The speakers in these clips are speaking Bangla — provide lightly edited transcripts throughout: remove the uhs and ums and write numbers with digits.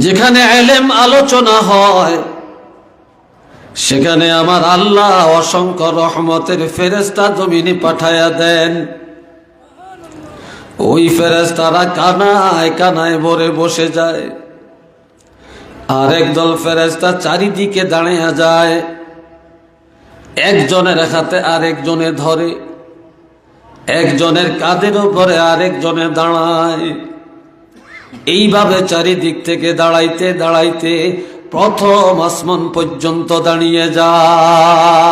যেখানে ইলম আলোচনা হয় সেখানে আমার আল্লাহ অসংখ্য রহমতের ফেরেশতা জমিনে পাঠায়া দেন। ওই ফেরেশতারা কানায় কানায় ভরে বসে যায়, আর একদল ফেরেশতা চারিদিকে দাঁড়িয়ে যায়, একজনের হাতে আরেকজনে ধরে, একজনের কাঁধের উপরে আরেকজনে দাঁড়ায়। এইভাবে চারিদিক থেকে দাঁড়াইতে দাঁড়াইতে প্রথম আসমান পর্যন্ত দাঁড়িয়ে যায়।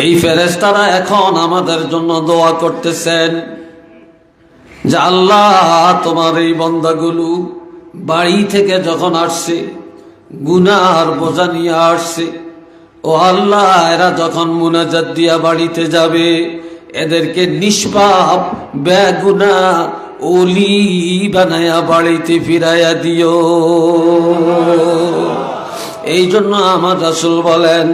এই ফেরেশতারা এখন আমাদের জন্য দোয়া করতেছেন যে আল্লাহ, তোমার এই বান্দাগুলো বাড়ি থেকে যখন আসছে গুনার বোঝা নিয়ে আসছে, ও আল্লাহ, এরা যখন মুনাজাত দিয়া বাড়িতে যাবে এদেরকে নিষ্পাপ বেগুনা ওলি বানায়া বাড়িতে ফিরাইয়া দিও। এই জন্য আমার রাসূল বলেন,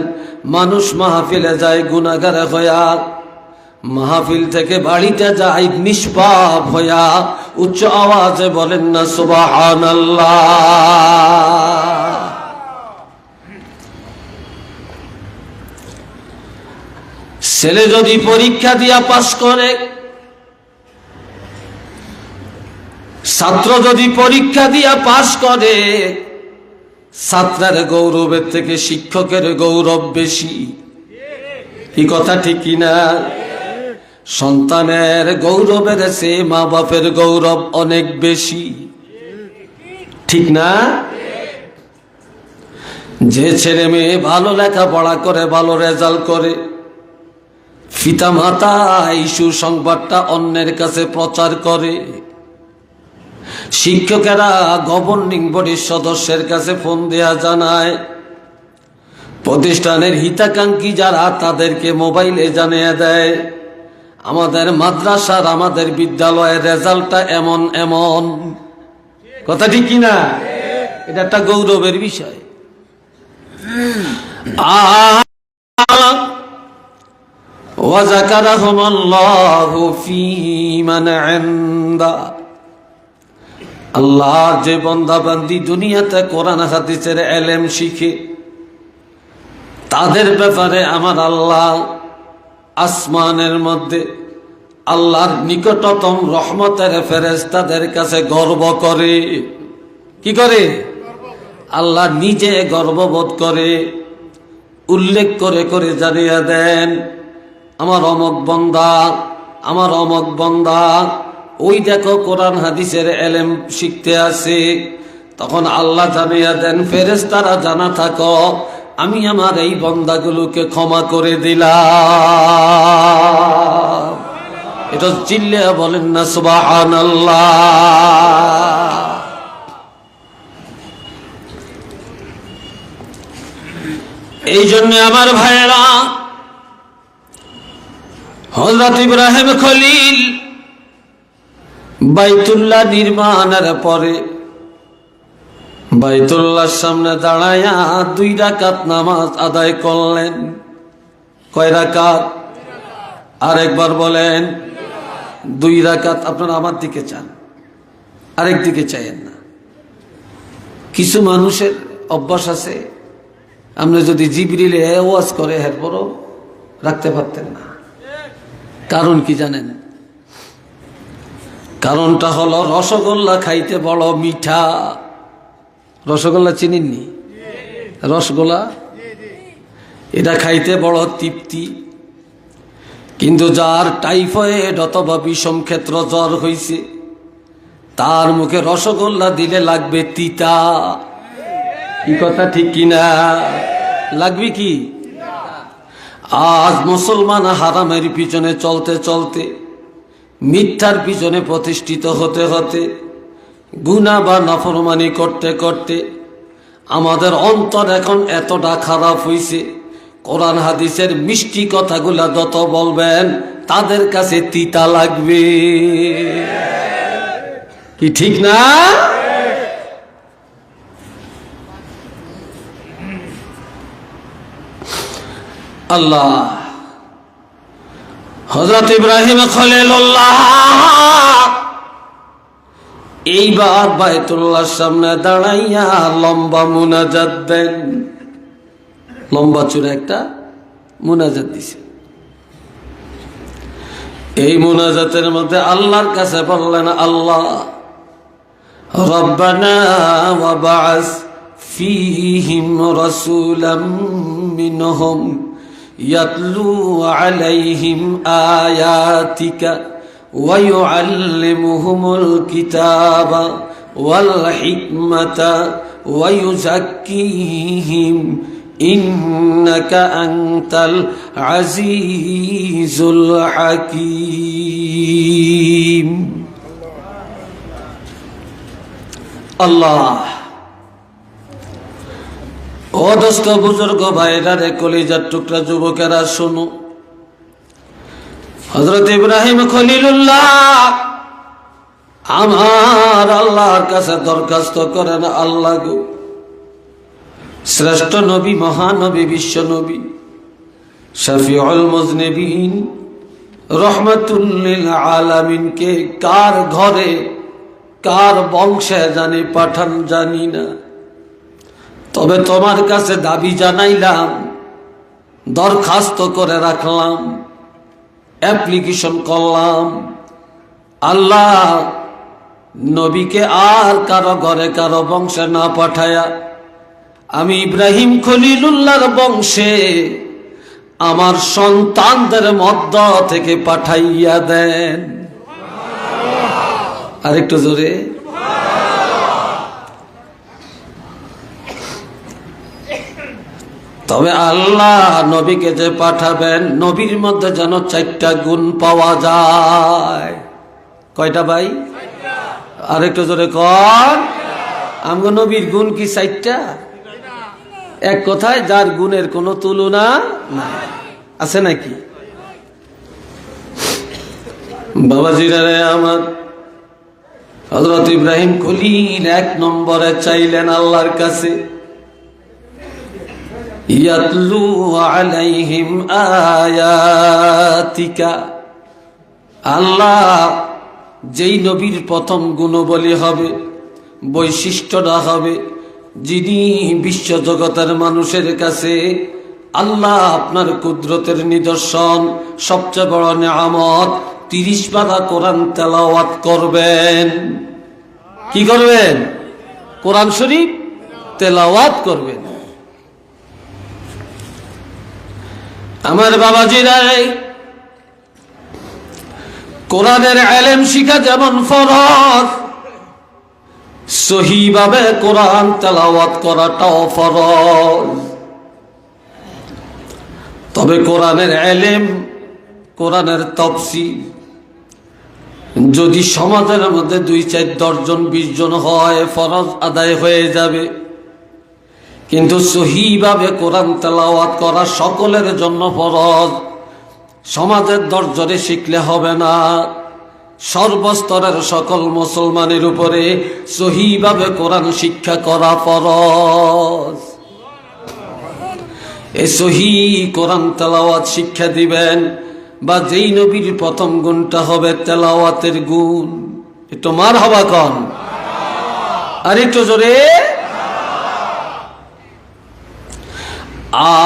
মানুষ মাহফিলে যায় গুনাহগার হইয়া, মাহফিল থেকে বাড়িতে যায় নিষ্পাপ হইয়া। উচ্চ আওয়াজে বলেন না সুবহানাল্লাহ। ছেলে যদি পরীক্ষা দিয়া পাস করে, ছাত্র যদি পরীক্ষা দিয়া পাস করে, ছাত্রের গৌরবের থেকে শিক্ষকের গৌরব বেশি। কি কথা ঠিক কিনা? সন্তানের গৌরবের চেয়ে মা বাপের গৌরব অনেক বেশি, ঠিক না? যে ছেলে মেয়ে ভালো লেখাপড়া করে, ভালো রেজাল্ট করে, পিতা মাতা এই সুসংবাদটা অন্যের কাছে প্রচার করে, শিক্ষকেরা গভর্নিং বডির সদস্যের কাছে ফোন দেয়া জানায়, প্রতিষ্ঠানের হিতাকাঙ্ক্ষী যারা তাদেরকে মোবাইলে জানিয়ে দেয় আমাদের মাদ্রাসার, আমাদের বিদ্যালয়ের রেজাল্টটা এমন এমন। কথা ঠিক কিনা? এটা একটা গৌরবের বিষয়। ওয়াযাকারাহুমুল্লাহু ফী মান ইনদা। আল্লাহ যে বান্দা বান্দি দুনিয়াতে কোরআন হাদিসের ইলম শিখে, তাদের ব্যাপারে আমার আল্লাহ আসমানের মধ্যে আল্লাহর নিকটতম রহমতের ফেরেশতাদের কাছে গর্ব করে। কি করে? আল্লাহ নিজে গর্ববোধ করে, উল্লেখ করে করে জানিয়ে দেন, আমার অমক বান্দা, আমার অমক বান্দা ওই দেখো কোরআন হাদিসের ইলম শিখতে আসে। তখন আল্লাহ জানিয়ে দেন, ফেরেশতারা জানা থাকো, আমি আমার এই বান্দাগুলোকে ক্ষমা করে দিলাম। এটা চিল্লে বলেন না সুবহানাল্লাহ। এই জন্য আমার ভাইয়েরা, হযরত ইব্রাহিম খলিল বাইতুল্লাহ নির্মাণের পরে বাইতুল্লাহর সামনে দাঁড়ায়া 2 রাকাত নামাজ আদায় করলেন। কয় রাকাত? আরেকবার বলেন। 2 রাকাত। আপনারা আমার দিকে চান, আরেক দিকে চাইেন না। কিছু মানুষের অভ্যাস আছে, আপনি যদি জিবরিল ওয়াজ করে এরপরও রাখতে পারতেন না। কারণ কি জানেন? কারণটা হলো রসগোল্লা খাইতে বড় মিঠা। রসগোল্লা চিনেননি? রসগোল্লা এটা খাইতে বড় তৃপ্তি, কিন্তু যার টাইফয়েড অথবা বিষম ক্ষেত্র জ্বর হয়েছে তার মুখে রসগোল্লা দিলে লাগবে তিতা। কি কথা ঠিক কিনা? লাগবে কি? আজ মুসলমান হারামের পিছনে চলতে চলতে, মিথ্যার পিছনে প্রতিষ্ঠিত হতে হতে, গুনাহ বা নাফরমানি করতে করতে আমাদের অন্তর এখন এতটা খারাপ হয়েছে, কোরআন হাদিসের মিষ্টি কথাগুলা যত বলবেন তাদের কাছে তিতা লাগবে। কি ঠিক না? আল্লাহ হযরত ইব্রাহিম খলিলুল্লাহ এইবার বায়তুল্লাহর সামনে দাঁড়াইয়া লম্বা মুনাজাত দেন, লম্বা চূড়া একটা মুনাজাত দিছে। এই মুনাজাতের মধ্যে আল্লাহর কাছে বললেন, আল্লাহ রব্বানা ওয়া বা'আস ফীহিম রাসূলাম মিনহুম ইয়াতলু আলাইহিম আয়াতিকা ওয়া ইউআল্লিমুহুমুল কিতাবা ওয়াল হিকমাতা ওয়া ইউযাক্কিহিম ইন্নাকা আনতাল আজিজুল হাকীম। আল্লাহ ও দোস্ত বুজুর্গ ভাইরা রে, কলিজার টুকরা যুবকেরা শোনো, হযরত ইব্রাহিম খলিলুল্লাহ আমার আল্লাহর কাছে দরখাস্ত করেন, আল্লাহ গো, শ্রেষ্ঠ নবী, মহানবী, বিশ্ব নবী, শফিউল মুজনিবিন, রহমাতুল লিল আলামিনকে কার ঘরে কার বংশে জানি পাঠান জানি না, তবে তোমার কাছে দাবি জানাইলাম, দরখাস্ত করে রাখলাম, অ্যাপ্লিকেশন করলাম, আল্লাহ নবীকে আর কারো ঘরে কারো বংশে না পাঠায়া আমি ইব্রাহিম খলিলুল্লাহর বংশে আমার সন্তানদের মধ্য থেকে পাঠাইয়া দেন। আরেকটু জোরে। তবে আল্লাহ নবীকে যে পাঠাবেন, নবীর মধ্যে যেন 4টা গুণ পাওয়া যায়। কয়টা ভাই? আরেকটু জোরে কর। আমগো নবীর গুণ কি 4টা? এক কথায় যার গুণের কোনো তুলনা নাই, আছে নাকি? বাবাজিরা রে আমার, হযরত ইব্রাহিম খলিল 1 নম্বরে চাইলেন আল্লাহর কাছে, ইয়াতলু আলাইহিম আয়াতিকা। আল্লাহ যেই নবীর প্রথম গুণবলী হবে, বৈশিষ্ট্যটা হবে, যিনি বিশ্ব জগতের মানুষের কাছে আল্লাহ আপনার কুদরতের নিদর্শন, সবচেয়ে বড় নিয়ামত 30 পারা কোরআন তেলাওয়াত করবেন। কি করবেন? কোরআন শরীফ তেলাওয়াত করবেন। আমার বাবাজিরা, কোরআনের ইলম শিখা যেমন ফরজ, সহিভাবে কোরআন তেলাওয়াত করাটাও ফরজ। তবে কোরআনের ইলম, কোরআনের তাফসীর যদি সমাজের মধ্যে 2-4 জন 20 জন হয়, ফরজ আদায় হয়ে যাবে। কিন্তু সহিভাবে কোরআন তেলাওয়াত করা সকলের জন্য ফরজ। সমাজের 10 জনে শিখলে হবে না, সর্বস্তরের সকল মুসলমানের উপরে সহিভাবে কোরআন শিক্ষা করা ফরজ। এই সহি কোরআন তেলাওয়াত শিক্ষা দিবেন, বা যেই নবীর প্রথম গুণটা হবে তেলাওয়াতের গুণ। একটু মারহাবা কন, আর একটু জোরে।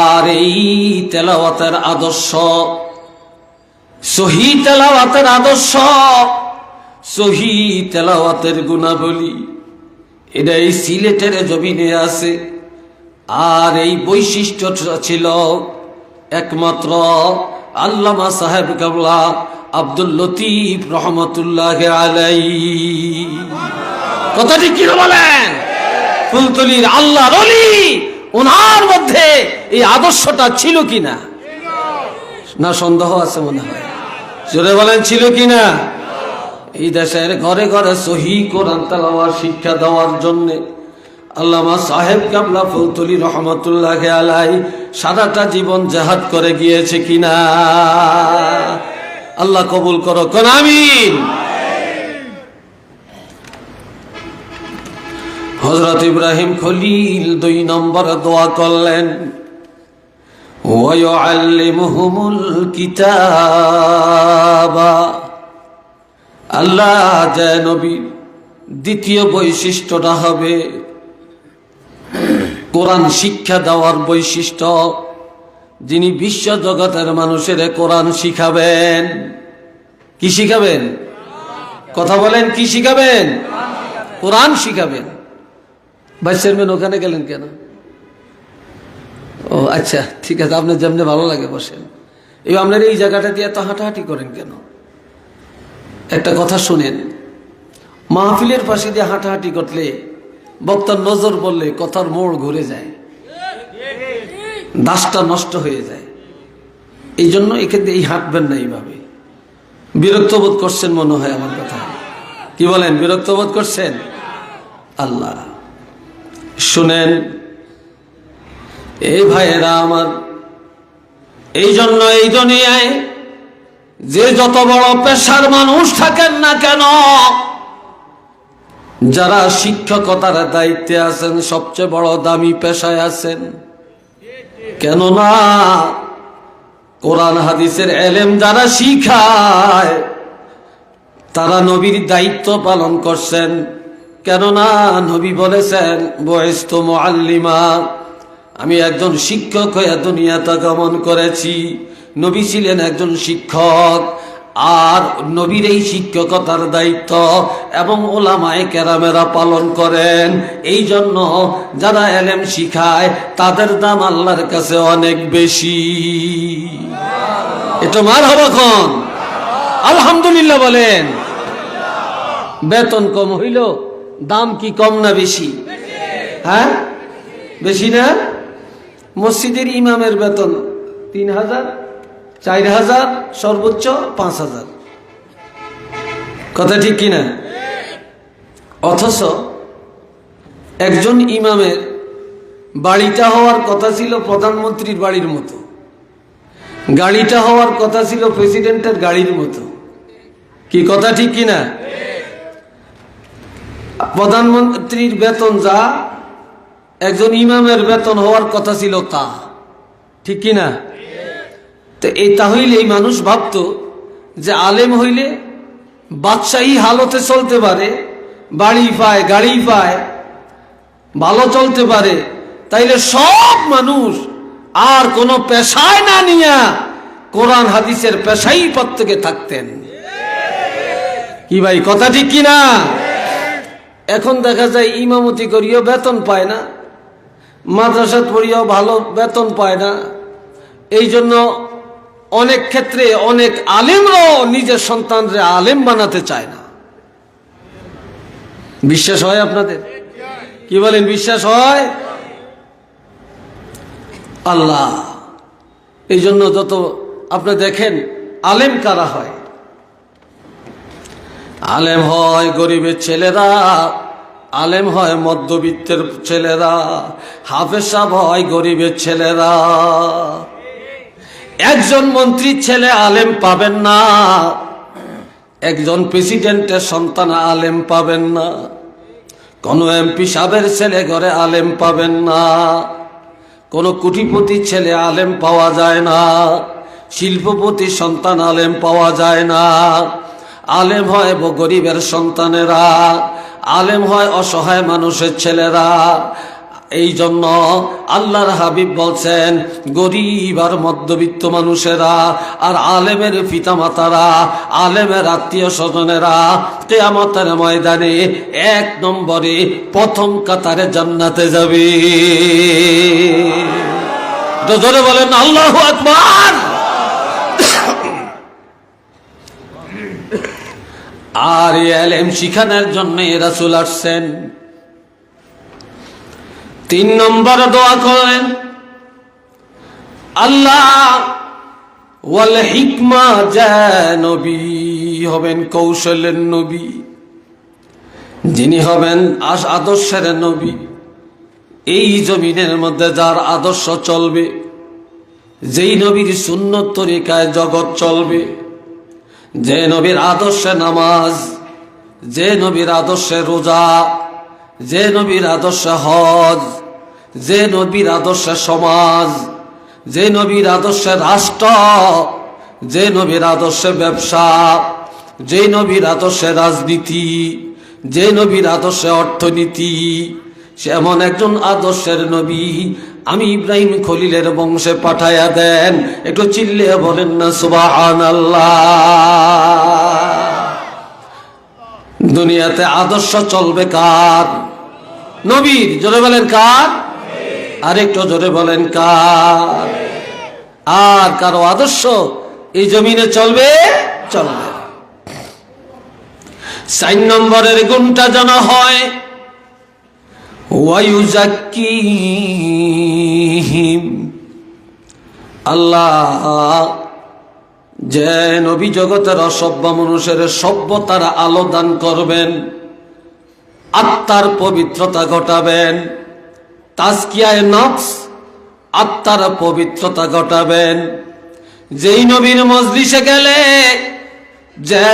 আর এই তেলাওয়াতের আদর্শ, সহি তেলাওয়াতের আদর্শ, সহি তেলাওয়াতের গুণাবলী, এটা এই সিলেটের জমিনে আছে। আর এই বৈশিষ্ট্যটা ছিল একমাত্র আল্লামা সাহেব কেবলা আব্দুল লতিফ রহমতুল্লাহ আলাইহি। কথাটি কি বলেন? ফুলতলির আল্লাহর ওলি, ওনার মধ্যে এই আদর্শটা ছিল কিনা? না সন্দেহ আছে মনে হয়? জোরে বলেন, ছিল কিনা? এই দেশের ঘরে ঘরে সহি কোরআন তেলাওয়াত শিক্ষা দেওয়ার জন্য আল্লামা সাহেব কেবলা ফুলতলি রহমতুল্লাহ আলাইহি সারাটা জীবন জিহাদ করে গিয়েছে কিনা? আল্লাহ কবুল করো, কোন আমিন। হযরত ইব্রাহিম খলিল 2 নম্বর দোয়া করলেন, ওয়া ইউআল্লিমুহুমুল কিতাবা। আল্লাহ যে নবী দ্বিতীয় বৈশিষ্ট্যটা হবে কোরআন শিক্ষা দেওয়ার বৈশিষ্ট্য। যিনি বিশ্ব জগতের মানুষের কোরআন শিখাবেন। কি শিখাবেন? কথা বলেন, কি শিখাবেন? কোরআন শিখাবেন। ভাইস চেয়ারম্যান ওখানে গেলেন কেন? ও আচ্ছা, ঠিক আছে, আপনার যেমনি ভালো লাগে বসেন। এই আপনার এই জায়গাটা দিয়ে এত হাঁটাহাঁটি করেন কেন? একটা কথা শুনেন, মাহফিলের পাশে দিয়ে হাঁটাহাঁটি করলে, বক্তার নজর পড়লে কথার মোড় ঘুরে যায়, দাসটা নষ্ট হয়ে যায়। এই জন্য এখানে এই হাঁটবেন না এইভাবে। বিরক্ত বোধ করছেন মনে হয় আমার কথা। কি বলেন, বিরক্ত বোধ করছেন? আল্লাহ শুনেন এই ভাইয়েরা আমার, এই জন্য এই দুনিয়ায় যে যত বড় পেশার মানুষ থাকেন না কেন, যারা শিক্ষকতার দায়িত্বে আছেন সবচেয়ে বড় দামি পেশায় আছেন। কেননা কোরআন হাদিসের এলেম যারা শিখায় তারা নবীর দায়িত্ব পালন করছেন। কেননা নবী বলেছেন, বুইসতু মুআল্লিমা, আমি একজন শিক্ষক হয়ে দুনিয়াতে আগমন করেছি। নবী ছিলেন একজন শিক্ষক, আর নবীর এই শিক্ষকতার দায়িত্ব এবং ওলামায়ে কেরামেরা পালন করেন। এই জন্য যারা এলেম শিখায় তাদের দাম আল্লাহর কাছে অনেক বেশি। এটা মারহাবা কোন, আলহামদুলিল্লাহ বলেন। বেতন কম হইল, দাম কি কম না বেশি? হ্যাঁ, বেশি না? মসজিদের ইমামের বেতন 3,000, 4,000, সর্বোচ্চ 5,000। কথা ঠিক কিনা? অথচ একজন ইমামের বাড়িটা হওয়ার কথা ছিল প্রধানমন্ত্রীর বাড়ির মতো, গাড়িটা হওয়ার কথা ছিল প্রেসিডেন্টের গাড়ির মতো। কি কথা ঠিক কিনা? প্রধানমন্ত্রীর বেতন যা, একজন ইমামের বেতন হওয়ার কথা ছিল তা। ঠিক কিনা? তো এটা হইলে এই মানুষ ভাবতো যে আলেম হইলে বাদশাহী হালতে চলতে পারে, বাড়ি পায়, গাড়ি পায়, ভালো চলতে পারে। তাইলে সব মানুষ আর কোন পেশায় না নিয়া কোরআন হাদিসের পেশাই প্রত্যেকে থাকতেন। কি ভাই, কথা ঠিক কিনা? এখন দেখা যায় ইমামতি করিও বেতন পায় না, মাদ্রাসা পড়িও ভালো বেতন পায় না। এই জন্য অনেক ক্ষেত্রে অনেক আলেমরাও নিজের সন্তানরে আলেম বানাতে চায় না। বিশ্বাস হয় আপনাদের? কি বলেন, বিশ্বাস হয়? আল্লাহ, এই জন্য যত আপনি দেখেন আলেম কারা হয়? আলেম হয় গরিবের ছেলেরা, আলেম হয় মধ্যবিত্তের ছেলেরা, হাফেজ সাহেব হয় গরিবের ছেলেরা। একজন মন্ত্রীর ছেলে আলেম পাবেন না, একজন প্রেসিডেন্টের সন্তান আলেম পাবেন না, কোন এমপি সাহেবের ছেলে ঘরে আলেম পাবেন না, কোন কোটিপতির ছেলে আলেম পাওয়া যায় না, শিল্পপতির সন্তান আলেম পাওয়া যায় না। আলেম হয় গরিবের সন্তানেরা, আলেম হয় অসহায় মানুষের ছেলেরা। এই জন্য আল্লাহর হাবিব বলছেন, গরিব আর মধ্যবিত্ত মানুষেরা আর আলেমের পিতামাতারা, আলেমের আত্মীয় স্বজনেরা কিয়ামতের ময়দানে 1 নম্বরে প্রথম কাতারে জান্নাতে যাবে। জোরে বলেন আল্লাহু আকবার। আর ইলম শিখানোর জন্য রাসূল আসছেন। 3 নম্বর দোয়া করেন, আল্লাহ ওয়াল হিকমা, যা নবী হবেন কৌশলের নবী, যিনি হবেন আদর্শের নবী। এই জমিনের মধ্যে যার আদর্শ চলবে, যেই নবীর সুন্নত তরিকায় জগৎ চলবে, যে নবীর আদর্শে নামাজ, যে নবীর আদর্শে রোজা, যে নবীর আদর্শে হজ, যে নবীর আদর্শে সমাজ, যে নবীর আদর্শে রাষ্ট্র, যে নবীর আদর্শে ব্যবসা, যে নবীর আদর্শে রাজনীতি, যে নবীর আদর্শে অর্থনীতি, সে এমন একজন আদর্শের নবী। আমি ইব্রাহিম খলিলের বংশে পাঠায়া দেন। একটু চিল্লিয়ে বলেন না সুবহানাল্লাহ। দুনিয়াতে আদর্শ চলবে কার? নবীর। জোরে বলেন কার? আরেকটু জোরে বলেন কার? আর কারো আদর্শ এই জমিনে চলবে? চলবে। 4 নম্বরের গুণটা যেন হয় ওয়ায়ুজাক্কিহিম। আল্লাহ যে নবী জগতের অসভ্য মানুষের সভ্যতার আলো দান করবেন, আত্মার পবিত্রতা ঘটাবেন, তাজকিয়ায়ে নফস, আত্মার পবিত্রতা ঘটাবেন। যেই নবীর মজলিসে গেলে, যে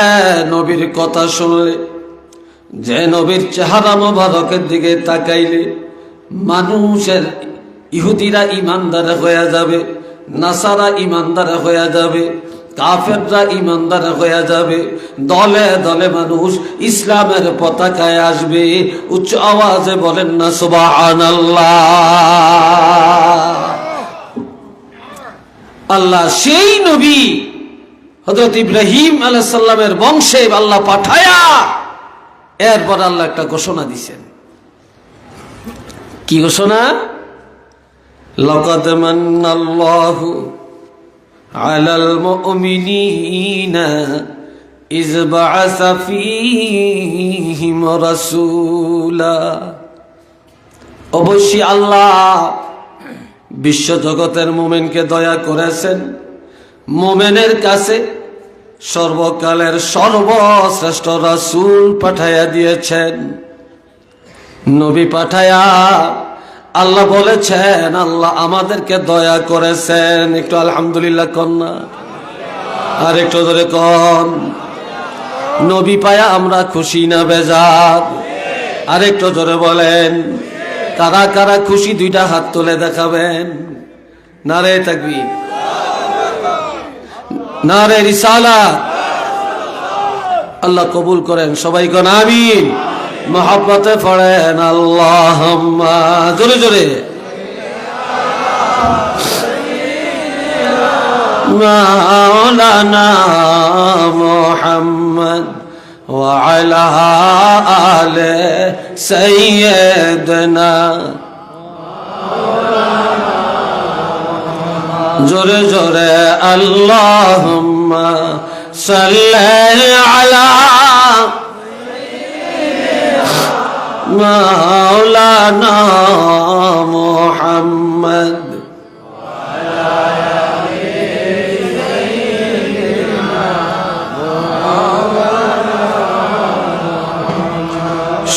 নবীর কথা শুনলে, যে নবীর চেহারা মোবারকের দিকে তাকাইলে মানুষের ইহুদিরা ইমানদার হয়ে যাবে, নাসারা ইমানদার হয়ে যাবে, কাফেররা ইমানদার হয়ে যাবে। দলে দলে মানুষ ইসলামের পতাকায় আসবে। উচ্চ আওয়াজে বলেন না সুবহানাল্লাহ। আল্লাহ সেই নবী হযরত ইব্রাহিম আলাইহিস সালামের বংশে আল্লাহ পাঠায়া, এরপর আল্লাহ একটা ঘোষণা দিয়েছেন। কি ঘোষণা? লাকাদ মান্নাল্লাহু আলাল মুমিনিনা ইয বা'আসা ফীহিম রাসূলা। অবশ্যই আল্লাহ বিশ্ব জগতের মুমিনকে দয়া করেছেন, মুমিনের কাছে সর্বকালের সর্বশ্রেষ্ঠ রাসূল পাঠায়া দিয়েছেন। নবী পাঠায়া আল্লাহ বলেছেন, আল্লাহ আমাদেরকে দয়া করেছেন। একটু আলহামদুলিল্লাহ কন না, আর একটু ধরে কন। নবী পায়া আমরা খুশি না বেজার? আর একটু জোরে বলেন। কারা কারা খুশি? 2টা হাত তুলে দেখাবেন। নারে তাকবীর, নারে রিসালাত। আল্লাহ কবুল করেন। সবাই কোন আমিন। মহব্বতে পড়েন আল্লাহুম্মা। জোরে জোরে। মাওলানা মুহাম্মদ ওয়া আলা আলি সাইয়্যিদনা। জোরে জোরে আল্লাহুম্মা সাল্লি আলা মাওলানা মুহাম্মদ।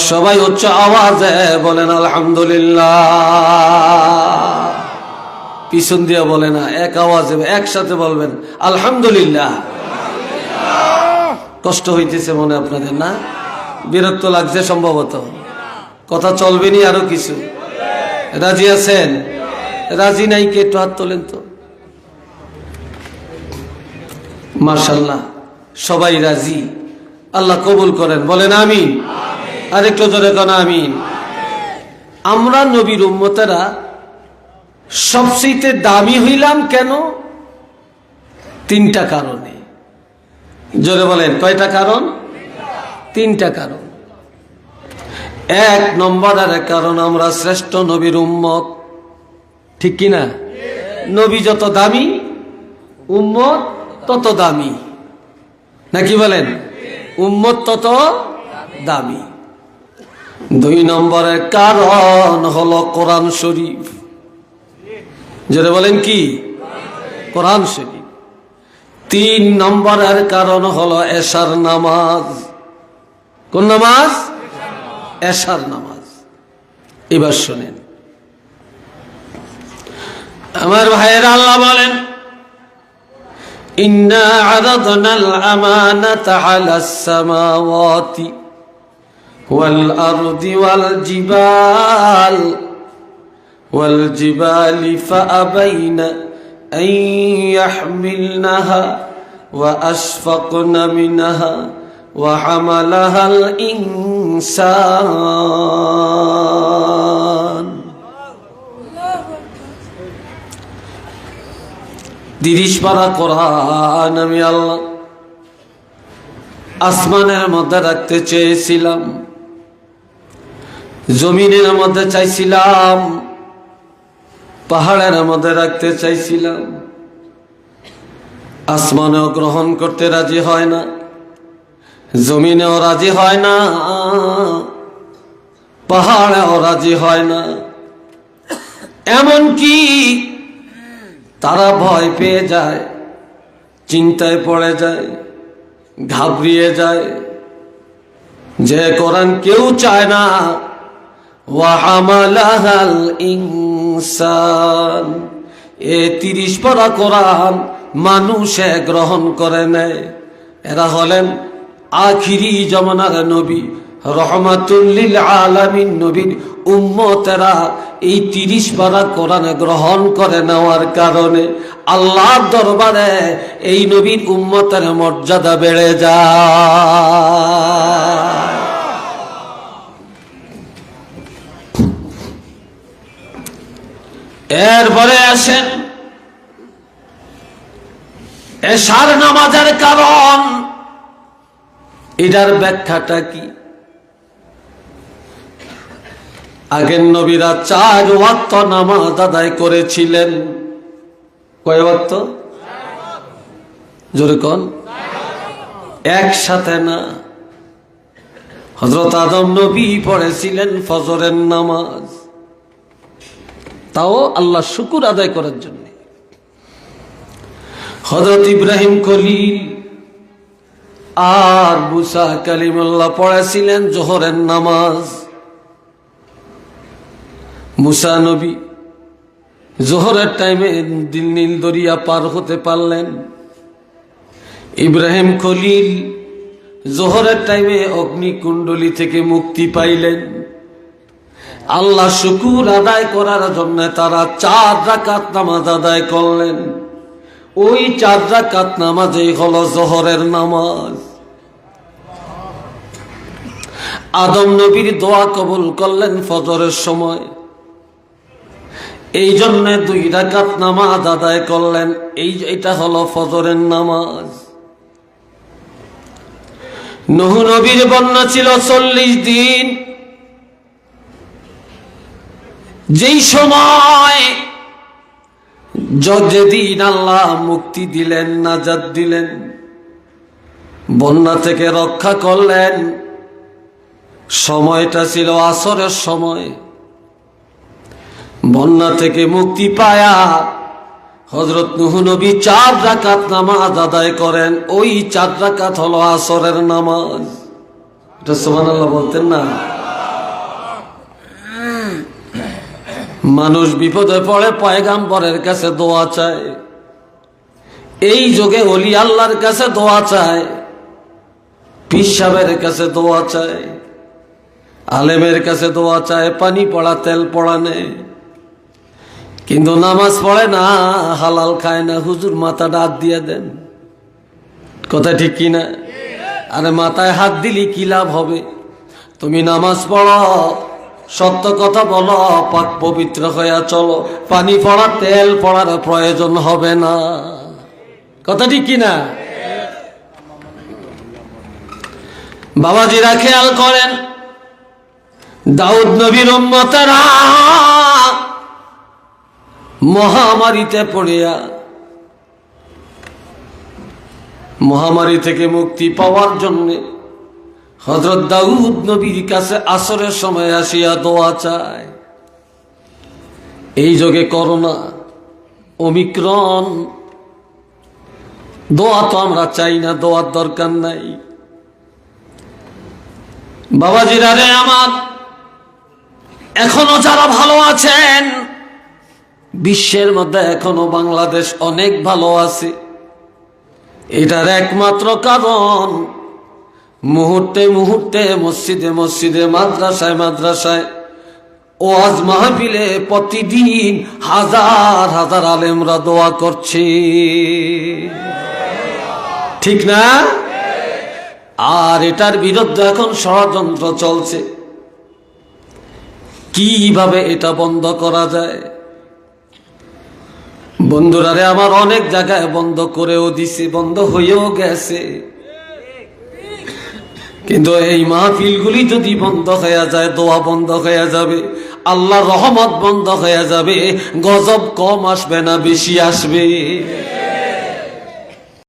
সবাই উচ্চ আওয়াজে বলেন আলহামদুলিল্লাহ। পিছন দিয়ে বলে না, এক আওয়াজে একসাথে বলবেন আলহামদুলিল্লাহ। কষ্ট হইতেছে মনে আপনাদের না? বিরক্ত লাগছে সম্ভবত। কথা চলবেনি আরো কিছু? রাজি আছেন? রাজি নাই কে? একটু হাত তোলেন তো। মাশাআল্লাহ, সবাই রাজি। আল্লাহ কবুল করেন। বলেন আমিন। আরেকটু জোরে কোন আমিন। আমরা নবীর উম্মতেরা সবচেয়ে দামি হইলাম কেন? 3টা কারণে। জোরে বলেন, কয়টা কারণ? 3টা কারণ। 1 নম্বরের কারণ, আমরা শ্রেষ্ঠ নবীর উম্মত। ঠিক কিনা? নবী যত দামি, উম্মত তত দামি। নাকি বলেন? উম্মত তত দামি। 2 নম্বরের কারণ হলো কোরআন শরীফ। যারা বলেন কি? কোরআন শরীফ। 3 নম্বরের কারণ হলো এশার নামাজ। কোন নামাজ? এশার নামাজ। এবার শুনেন আমার ভাইয়েরা, আল্লাহ বলেন ইন্না আরাদনাল আমানাতা আলাস সামাওয়াতি ওয়াল আরদি ওয়াল জিবালি ফাআবাইনা আন ইয়াহমিলনাহা ওয়া আশফাকনা মিনহা وحملها الإنسان 30 পারা কোরআন আমি আল্লাহ আসমানের মধ্যে রাখতে চেয়েছিলাম, জমিনের মধ্যে চাইছিলাম, পাহাড়ের মধ্যে রাখতে চাইছিলাম। আসমানেও গ্রহণ করতে রাজি হয় না, জমিনেও রাজি হয় না, পাহাড়েও রাজি হয় না। এমনকি তারা ভয় পেয়ে যায়, চিন্তায় পড়ে যায়, ঘাবড়িয়ে যায় যে কোরআন কেউ চায় না। ওয়াহামালাহাল ইনসান, এ 30 পারা কোরআন মানুষে গ্রহণ করে নেয়। এরা হলেন আখিরি জামানার নবী, রহমাতুল লিল আলামিন নবীর উম্মতেরা এই 30 পারা কোরআন গ্রহণ করে নেওয়ার কারণে আল্লাহর দরবারে এই নবীর উম্মতের মর্যাদা বেড়ে যায়। এরপরে আসেন এশার নামাজের কারণ, এটার ব্যাখ্যাটা কি? আগের নবীরা 4 ওয়াক্ত নামাজ আদায় করেছিলেন। কয় ওয়াক্ত? জোরে কোন? একসাথে না। হযরত আদম নবী পড়েছিলেন ফজরের নামাজ, তাও আল্লাহ শুকুর আদায় করার জন্য। হযরত ইব্রাহিম খলিল আর মুসা কালিমুল্লাহ পড়েছিলেন জোহরের নামাজ। মুসা নবী জোহরের টাইমে নীল দরিয়া পার হতে পারলেন, ইব্রাহিম খলিল জোহরের টাইমে অগ্নিকুণ্ডলী থেকে মুক্তি পাইলেন। আল্লাহ শুকুর আদায় করার জন্য তারা 4 রাকাত নামাজ আদায় করলেন। ওই 4 রাকাত নামাজই হলো জোহরের নামাজ। আদম নবীর দোয়া কবুল করলেন ফজরের সময়, এই জন্য 2 রাকাত নামাজ আদায় করলেন। এটা হলো ফজরের নামাজ। নূহ নবীর বন্যা ছিল 40 দিন, যেই সময় যেদিন আল্লাহ মুক্তি দিলেন, নাজাত দিলেন, বন্যা থেকে রক্ষা করলেন, সময়টা ছিল আসরের সময়। বন্যা থেকে মুক্তি পায়া হযরত নূহ নবী 4 রাকাত নামাজ আদায় করেন। ওই 4 রাকাত হলো আসরের নামাজ। এটা সুবহানাল্লাহ বলতেন না? মানুষ বিপদে পড়ে পয়গাম্বরের কাছে দোয়া চায়, এই যুগে ওলি আল্লাহর কাছে দোয়া চায়, পীর সাহেবের কাছে দোয়া চায়, আলেমের কাছে দোয়া চায়, পানি পড়া তেল পড়া নেই, কিন্তু নামাজ পড়ে না, হালাল খায় না। হুজুর মাথাটা হাত দিয়ে দেন, কথা ঠিক কিনা? আরে মাথায় হাত দিলি কি লাভ হবে? তুমি নামাজ পড়ো, সত্য কথা বলো, পাক পবিত্র হইয়া চলো, পানি পড়া তেল পড়ার প্রয়োজন হবে না, কথা ঠিক কিনা? বাবাজিরা খেয়াল করেন, দাউদ নবীর উম্মতেরা মহামারীতে পড়িয়া মহামারী থেকে মুক্তি পাওয়ার জন্য হযরত দাউদ নবীর কাছে আসরের সময় আসিয়া দোয়া চায়। এই যুগে করোনা, ওমিক্রন, দোয়া তো আমরা চাই না, দোয়ার দরকার নাই। বাবাজিরা রে আমার, এখনো যারা ভালো আছেন, বিশ্বের মধ্যে এখনো বাংলাদেশ অনেক ভালো আছে, এটার একমাত্র কারণ মুহূর্তে মুহূর্তে মসজিদে মসজিদে, মাদ্রাসায় মাদ্রাসায়, ওয়াজ মাহফিলে প্রতিদিন হাজার হাজার আলেমরা দোয়া করছে, ঠিক না? আর এটার বিরুদ্ধে এখন ষড়যন্ত্র চলছে কিভাবে এটা বন্ধ করা যায়। বন্ধুরা রে আমার, অনেক জায়গায় বন্ধ করেও দিছে, বন্ধ হয়েও গেছে, কিন্তু এই মাহফিলগুলি যদি বন্ধ হয়ে যায়, দোয়া বন্ধ হয়ে যাবে, আল্লাহর রহমত বন্ধ হয়ে যাবে, গজব কম আসবে না বেশি আসবে?